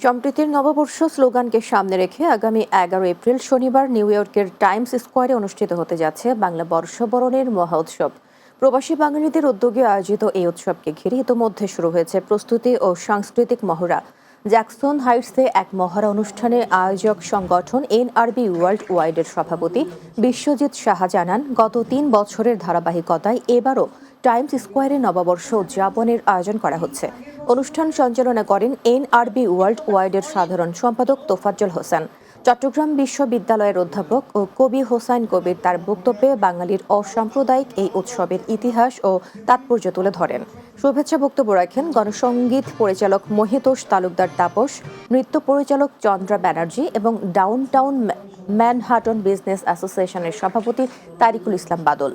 সম্প্রীতির নববর্ষ স্লোগানকে সামনে রেখে আগামী 11 এপ্রিল শনিবার নিউ ইয়র্কের টাইমস স্কোয়ারে অনুষ্ঠিত হতে যাচ্ছে বাংলা বর্ষবরণের মহা উৎসব। প্রবাসী বাঙালিদের উদ্যোগে আয়োজিত এই উৎসবকে ঘিরে ইতোমধ্যে শুরু হয়েছে প্রস্তুতি ও সাংস্কৃতিক মহড়া। জ্যাকসন হাইটসে এক মহড়া অনুষ্ঠানে আয়োজক সংগঠন NRB ওয়ার্ল্ড ওয়াইডের সভাপতি বিশ্বজিৎ সাহা জানান, গত 3 বছরের ধারাবাহিকতায় এবারও টাইমস স্কোয়ারে নববর্ষ উদযাপনের আয়োজন করা হচ্ছে। অনুষ্ঠান সঞ্চালনা করেন NRB ওয়ার্ল্ড ওয়াইডের সাধারণ সম্পাদক তোফাজ্জল হোসেন। চট্টগ্রাম বিশ্ববিদ্যালয়ের অধ্যাপক ও কবি হোসাইন কবির তার বক্তব্যে বাঙালির অসাম্প্রদায়িক এই উৎসবের ইতিহাস ও তাৎপর্য তুলে ধরেন। শুভেচ্ছা বক্তব্য রাখেন গণসংগীত পরিচালক মহিতোষ তালুকদার তাপস, নৃত্য পরিচালক চন্দ্রা ব্যানার্জি এবং ডাউনটাউন ম্যানহাটন বিজনেস অ্যাসোসিয়েশনের সভাপতি তারিকুল ইসলাম বাদল।